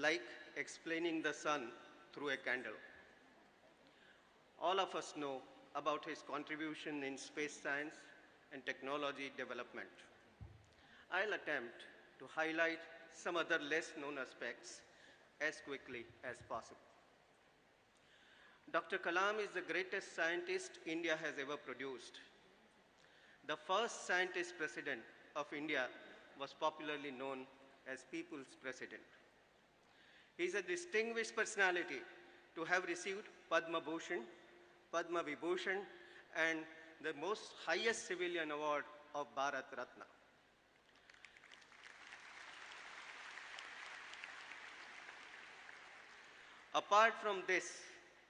like explaining the sun through a candle. All of us know about his contribution in space science and technology development. I'll attempt to highlight some other less known aspects as quickly as possible. Dr. Kalam is the greatest scientist India has ever produced. The first scientist president of India was popularly known as People's President. He is a distinguished personality to have received Padma Bhushan, Padma Vibhushan, and the most highest civilian award of Bharat Ratna. Apart from this,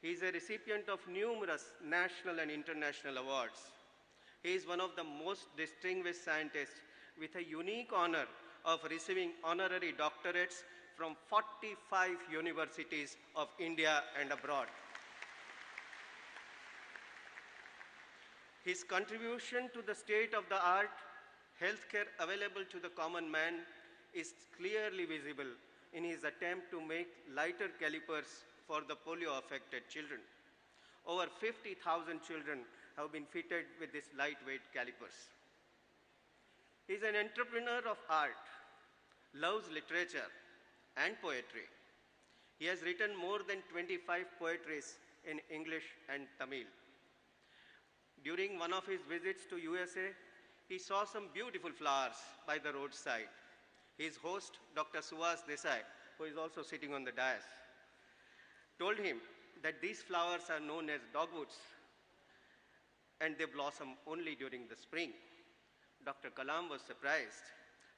he is a recipient of numerous national and international awards. He is one of the most distinguished scientists with a unique honor of receiving honorary doctorates from 45 universities of India and abroad. His contribution to the state-of-the-art healthcare available to the common man is clearly visible in his attempt to make lighter calipers for the polio-affected children. Over 50,000 children have been fitted with these lightweight calipers. He is an entrepreneur of art, loves literature and poetry. He has written more than 25 poetries in English and Tamil. During one of his visits to USA, he saw some beautiful flowers by the roadside. His host, Dr. Suhas Desai, who is also sitting on the dais, told him that these flowers are known as dogwoods and they blossom only during the spring. Dr. Kalam was surprised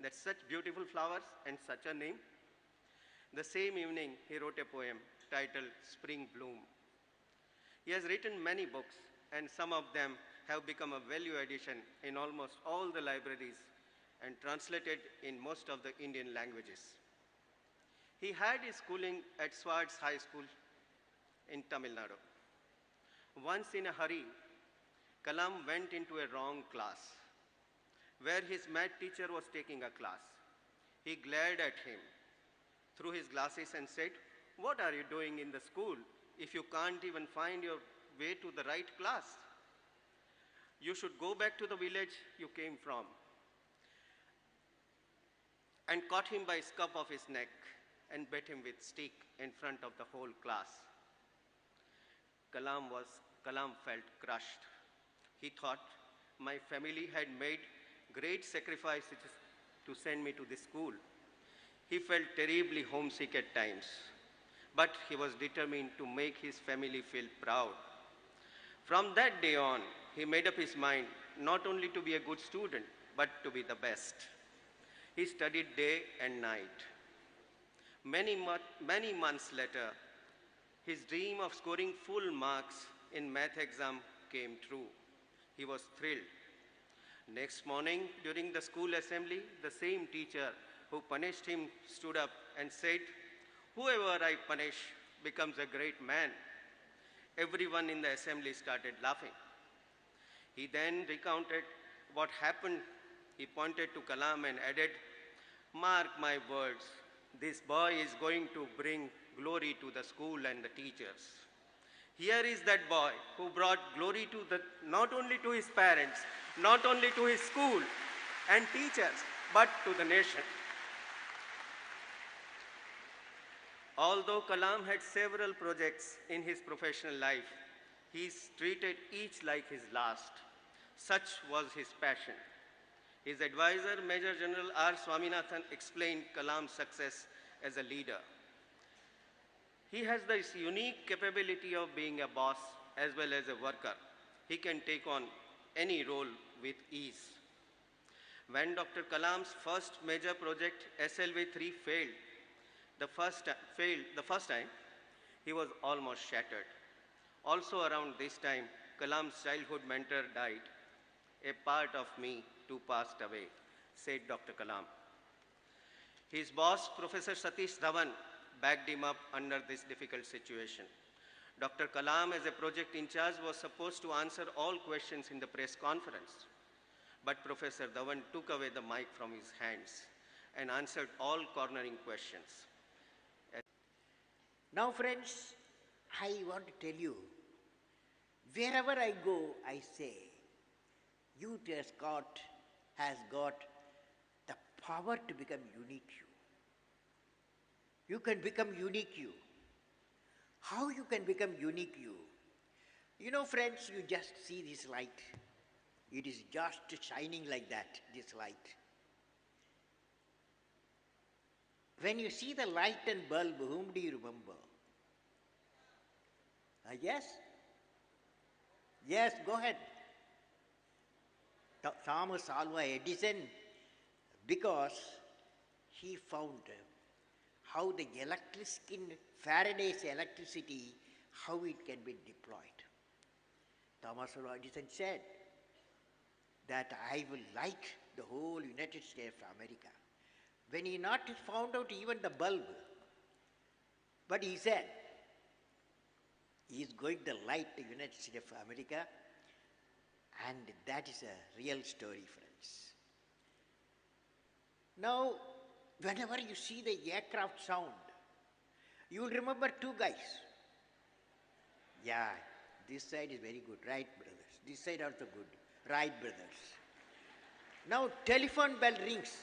that such beautiful flowers and such a name. The same evening, he wrote a poem titled Spring Bloom. He has written many books, and some of them have become a value addition in almost all the libraries and translated in most of the Indian languages. He had his schooling at Swartz High School in Tamil Nadu. Once in a hurry, Kalam went into a wrong class where his math teacher was taking a class. He glared at him through his glasses and said, "What are you doing in the school if you can't even find your way to the right class? You should go back to the village you came from." And caught him by scruff of his neck and beat him with stick in front of the whole class. Kalam felt crushed. He thought, my family had made great sacrifices to send me to this school. He felt terribly homesick at times, but he was determined to make his family feel proud. From that day on, he made up his mind not only to be a good student, but to be the best. He studied day and night. Many months later, his dream of scoring full marks in math exam came true. He was thrilled. Next morning, during the school assembly, the same teacher who punished him stood up and said, "Whoever I punish becomes a great man." Everyone in the assembly started laughing. He then recounted what happened. He pointed to Kalam and added, "Mark my words, this boy is going to bring glory to the school and the teachers. Here is that boy who brought glory to not only to his parents, not only to his school and teachers, but to the nation." Although Kalam had several projects in his professional life, he treated each like his last. Such was his passion. His advisor, Major General R. Swaminathan, explained Kalam's success as a leader. He has this unique capability of being a boss as well as a worker. He can take on any role with ease. When Dr. Kalam's first major project, SLV-3, failed the first time, he was almost shattered. Also around this time, Kalam's childhood mentor died. "A part of me too passed away," said Dr. Kalam. His boss, Professor Satish Dhawan, backed him up under this difficult situation. Dr. Kalam, as a project in charge, was supposed to answer all questions in the press conference. But Professor Dhawan took away the mic from his hands and answered all cornering questions. Now, friends, I want to tell you, wherever I go, I say, youth has got the power to become unique you. You can become unique you. How you can become unique you? You know, friends, you just see this light. It is just shining like that, this light. When you see the light and bulb, whom do you remember? Yes? Yes, go ahead. Thomas Alva Edison, because he found how the electricity, Faraday's electricity, how it can be deployed. Thomas Alva Edison said that I will like the whole United States of America. When he not found out even the bulb, but he said he is going to light the United States of America, and that is a real story, friends. Now, whenever you see the aircraft sound, you will remember two guys. Yeah, this side is very good, Wright brothers. This side also good, Wright brothers. Now, telephone bell rings.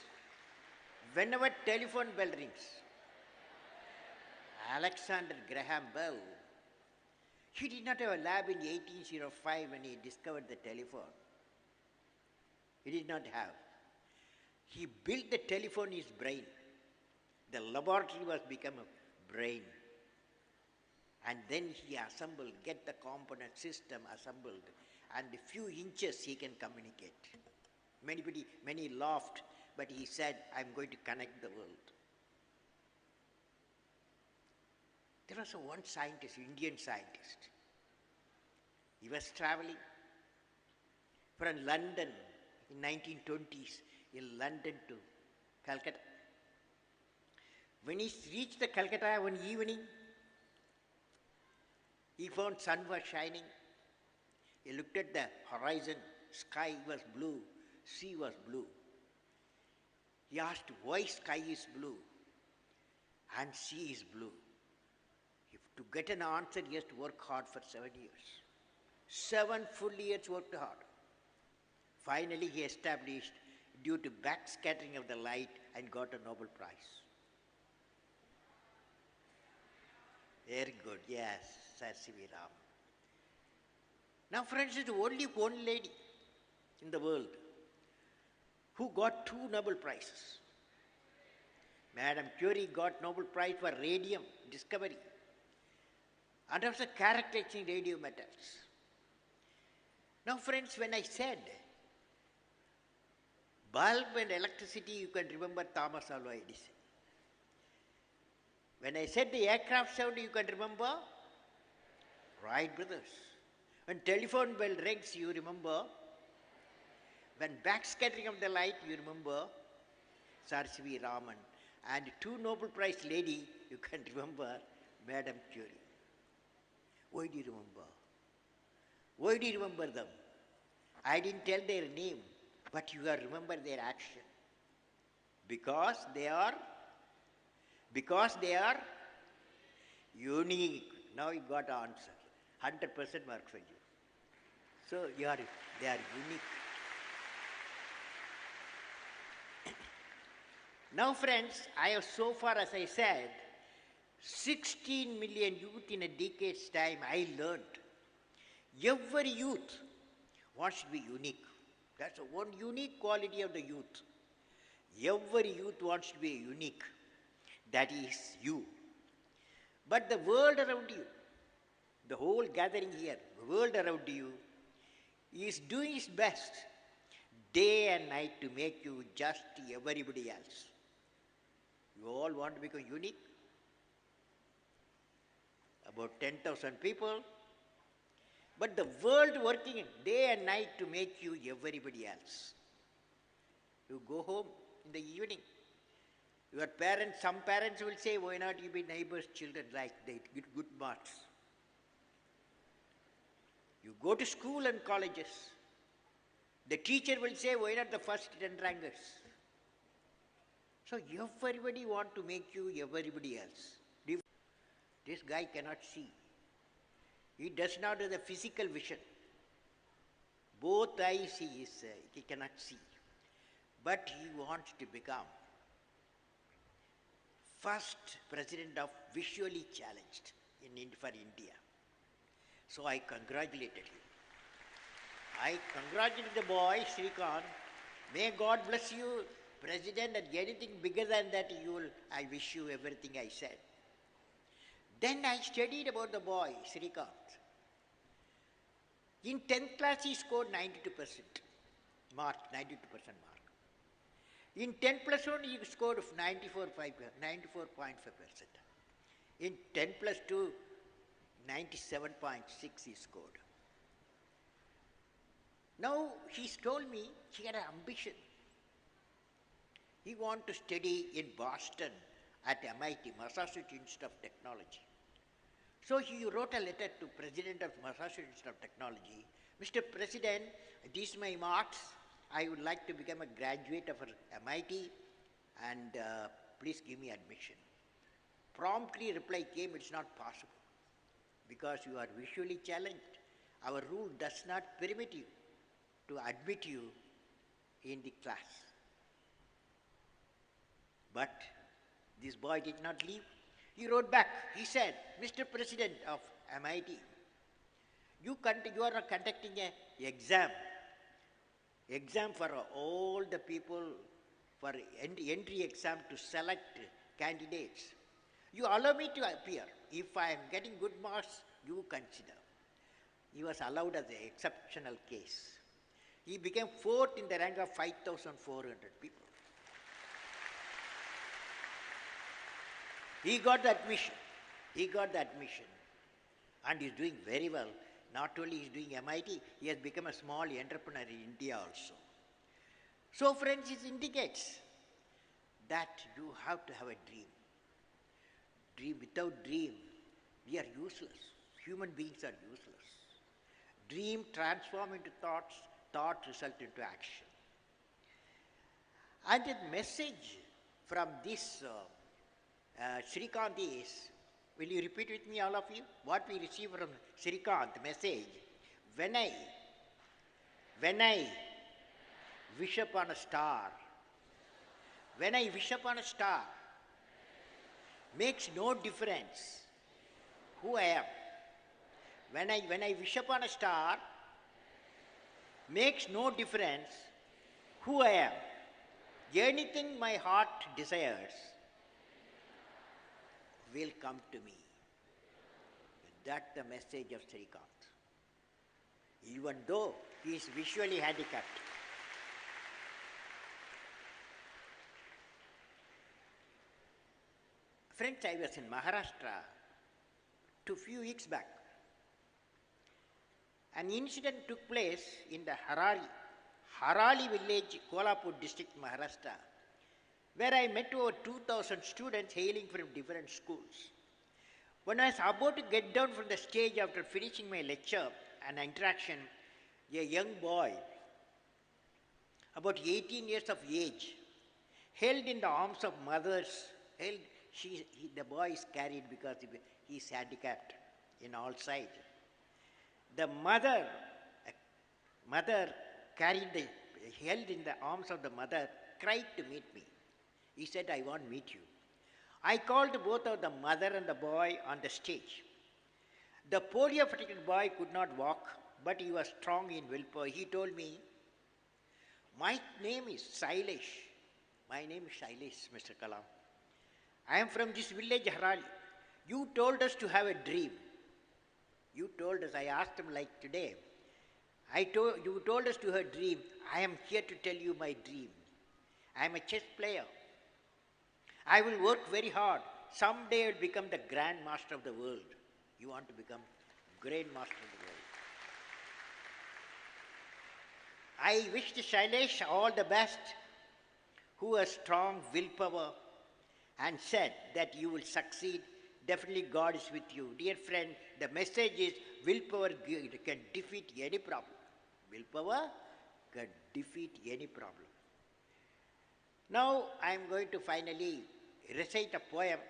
Whenever telephone bell rings, Alexander Graham Bell, he did not have a lab in 1805 when he discovered the telephone. He did not have. He built the telephone in his brain. The laboratory was become a brain. And then he assembled, get the component system assembled, and a few inches he can communicate. Many laughed, but he said, I'm going to connect the world. There was one scientist, Indian scientist. He was traveling from London in 1920s, in London to Calcutta. When he reached the Calcutta one evening, he found sun was shining. He looked at the horizon, sky was blue, sea was blue. He asked why sky is blue and sea is blue. To get an answer, he has to work hard for 7 years. 7 full years worked hard. Finally, he established due to backscattering of the light and got a Nobel Prize. Very good, yes, Sir C.V. Raman. Now, friends, it's only one lady in the world who got 2 Nobel Prizes. Madame Curie got Nobel Prize for radium discovery and also characterizing radio metals. Now, friends, when I said bulb and electricity, you can remember Thomas Alva Edison. When I said the aircraft sound, you can remember Wright brothers. When telephone bell rings, you remember. When backscattering of the light, you remember Sir C.V. Raman. And 2 Nobel Prize lady, you can remember Madame Curie. Why do you remember? Why do you remember them? I didn't tell their name, but you have remember their action. Because they are unique. Now you got the answer. 100% mark for you. So they are unique. Now, friends, I have so far, as I said, 16 million youth in a decade's time. I learned every youth wants to be unique. That's one unique quality of the youth. Every youth wants to be unique. That is you. But the world around you, the whole gathering here, the world around you, is doing its best day and night to make you just everybody else. You all want to become unique? About 10,000 people. But the world working day and night to make you everybody else. You go home in the evening. Your parents, some parents will say, why not you be neighbors' children, like they get good marks. You go to school and colleges. The teacher will say, why not the first 10 rankers? So everybody want to make you everybody else. This guy cannot see. He does not have the physical vision. Both eyes he cannot see. But he wants to become first president of visually challenged for India. So I congratulated him. I congratulated the boy, Srikanth. May God bless you, President, and anything bigger than that I wish you everything I said. Then I studied about the boy, Srikanth. In 10th class he scored 92% mark. In 10 plus 1 he scored 94.5%. In 10 plus 2, 97.6 he scored. Now he's told me he had an ambition. He wanted to study in Boston at MIT, Massachusetts Institute of Technology. So he wrote a letter to President of Massachusetts Institute of Technology. Mr. President, these are my marks. I would like to become a graduate of MIT and please give me admission. Promptly reply came, it's not possible because you are visually challenged. Our rule does not permit you to admit you in the class. But this boy did not leave. He wrote back. He said, Mr. President of MIT, you are conducting an exam for all the people, for entry exam to select candidates. You allow me to appear. If I am getting good marks, you consider. He was allowed as an exceptional case. He became fourth in the rank of 5,400 people. He got the admission. And he's doing very well. Not only he's doing MIT, he has become a small entrepreneur in India also. So friends, it indicates that you have to have a dream. Without dream, we are useless. Human beings are useless. Dream transform into thoughts, thought result into action. And the message from this Srikanth is, will you repeat with me all of you? What we receive from Srikanth, the message, when I wish upon a star, makes no difference who I am. When I wish upon a star, makes no difference who I am. Anything my heart desires will come to me. That's the message of Srikanth. Even though he is visually handicapped. Friends, I was in Maharashtra 2 weeks back. An incident took place in the Harali village, Kolhapur district, Maharashtra, where I met over 2,000 students hailing from different schools. When I was about to get down from the stage after finishing my lecture and interaction, a young boy, about 18 years of age, held in the arms of mothers, the boy is carried because he is handicapped in all sides. The mother held in the arms of the mother, cried to meet me. He said, I want to meet you. I called both of the mother and the boy on the stage. The polio-affected boy could not walk, but he was strong in willpower. He told me, my name is Shailesh. My name is Shailesh, Mr. Kalam. I am from this village, Harali. You told us to have a dream. You told us, I asked him like today. You told us to have a dream. I am here to tell you my dream. I am a chess player. I will work very hard. Someday I will become the Grand Master of the world. You want to become Grand Master of the world. I wish to Shailesh all the best, who has strong willpower and said that you will succeed. Definitely God is with you. Dear friend, the message is willpower can defeat any problem. Willpower can defeat any problem. Now I am going to finally recite a poem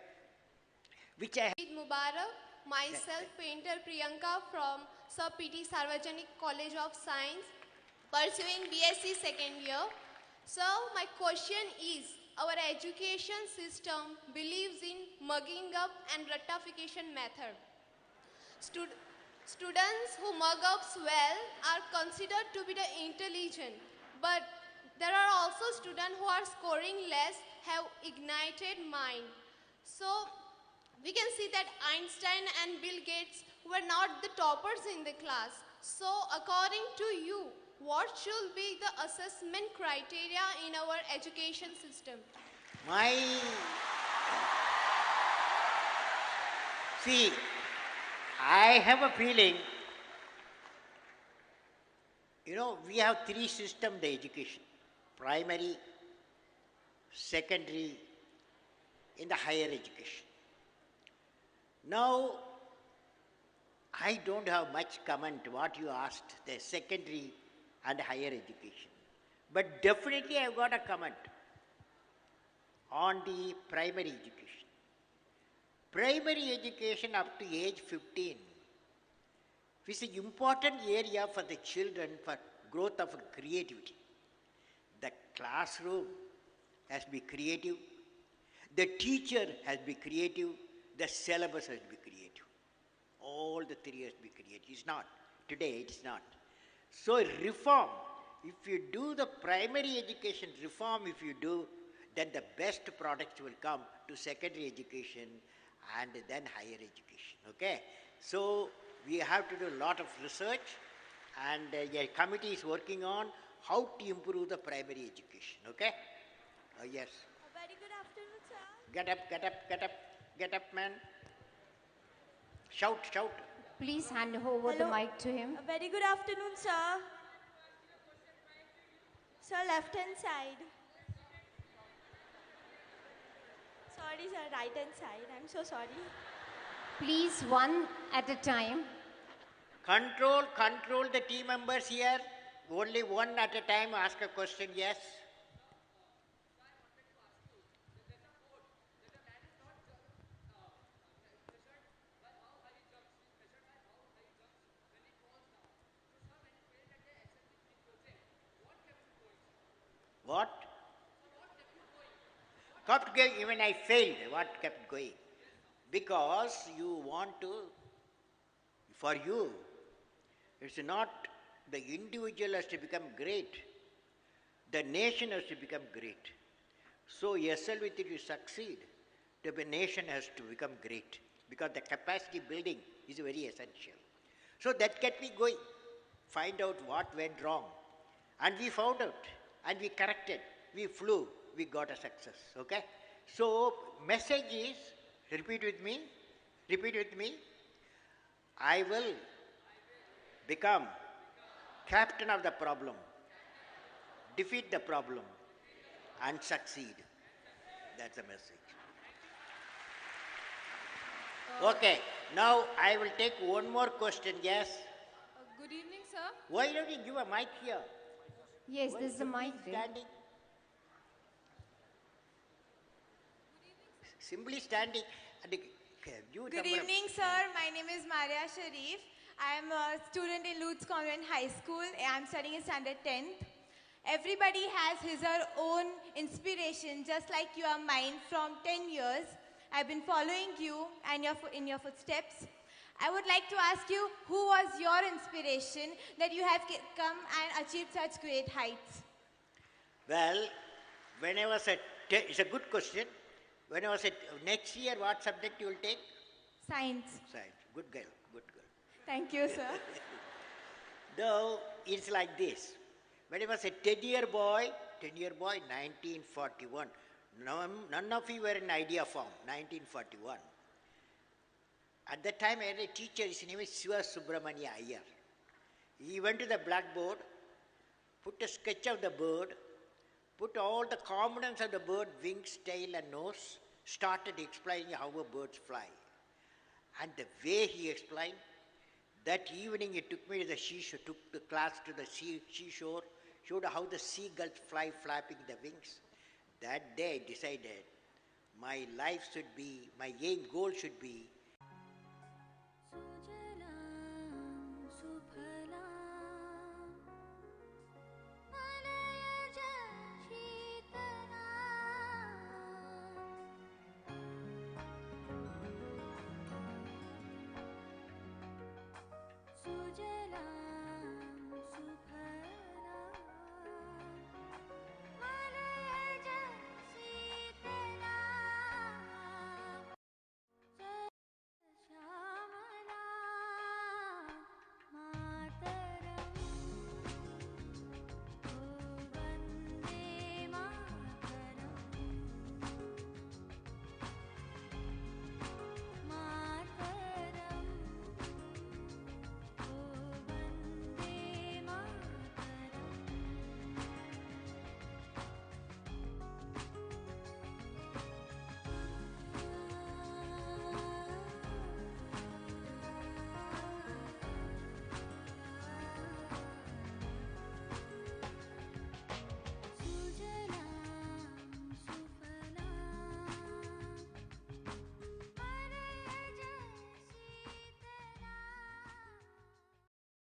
which I Eid Mubarak, myself painter Priyanka from Sir P.T. Sarvajanik College of Science, pursuing BSc second year. So my question is, our education system believes in mugging up and rectification method. Stud- Students who mug up well are considered to be the intelligent, but there are also students who are scoring less, have ignited mind. So we can see that Einstein and Bill Gates were not the toppers in the class. So according to you, what should be the assessment criteria in our education system? my see, I have a feeling, we have three systems the education: primary, secondary, in the higher education. Now, I don't have much comment what you asked, the secondary and higher education. But definitely I've got a comment on the primary education. Primary education up to age 15 is an important area for the children for growth of creativity. The classroom has to be creative, the teacher has to be creative, the syllabus has to be creative. All the three has to be creative. It's not. Today it is not. So reform, if you do the primary education reform, if you do, then the best products will come to secondary education and then higher education. Okay? So we have to do a lot of research, and a committee is working on how to improve the primary education. Okay? Yes. A very good afternoon, sir. Get up, get up, get up, get up, man. Shout, shout. Please hand over the mic to him. A very good afternoon, sir. Sir, left hand side. Sorry, sir, right hand side. I'm so sorry. Please, one at a time. Control the team members here. Only one at a time ask a question, yes. What? Kept going, even I failed. What kept going? Because you want to, for you, it's not the individual has to become great. The nation has to become great. So SL with it you succeed, the nation has to become great, because the capacity building is very essential. So that kept me going. Find out what went wrong. And we found out. And we corrected. We flew. We got a success. Okay? So message is, repeat with me. Repeat with me. I will become captain of the problem, defeat the problem, and succeed. That's the message. Okay, now I will take one more question. Yes? Good evening, sir. Why don't you give a mic here? Yes, there's a mic there. Standing. Simply standing. And you Good evening, sir. My name is Maria Sharif. I am a student in Lutz Convent High School. I am studying in standard 10th. Everybody has his or own inspiration, just like you are mine from 10 years. I've been following you and in your footsteps. I would like to ask you, who was your inspiration that you have come and achieved such great heights? Well, when I was it's a good question. When I was at next year, what subject you will take? Science. Science. Good girl, good girl. Thank you, sir. Though it's like this. When I was a 10-year boy, 1941. None of you were in idea form, 1941. At that time, I had a teacher, his name is Siva Subramania Iyer. He went to the blackboard, put a sketch of the bird, put all the components of the bird, wings, tail and nose, started explaining how a bird fly. And the way he explained, that evening he took me to the seashore, took the class to the seashore, showed how the seagulls fly flapping the wings. That day I decided my life should be, my aim goal should be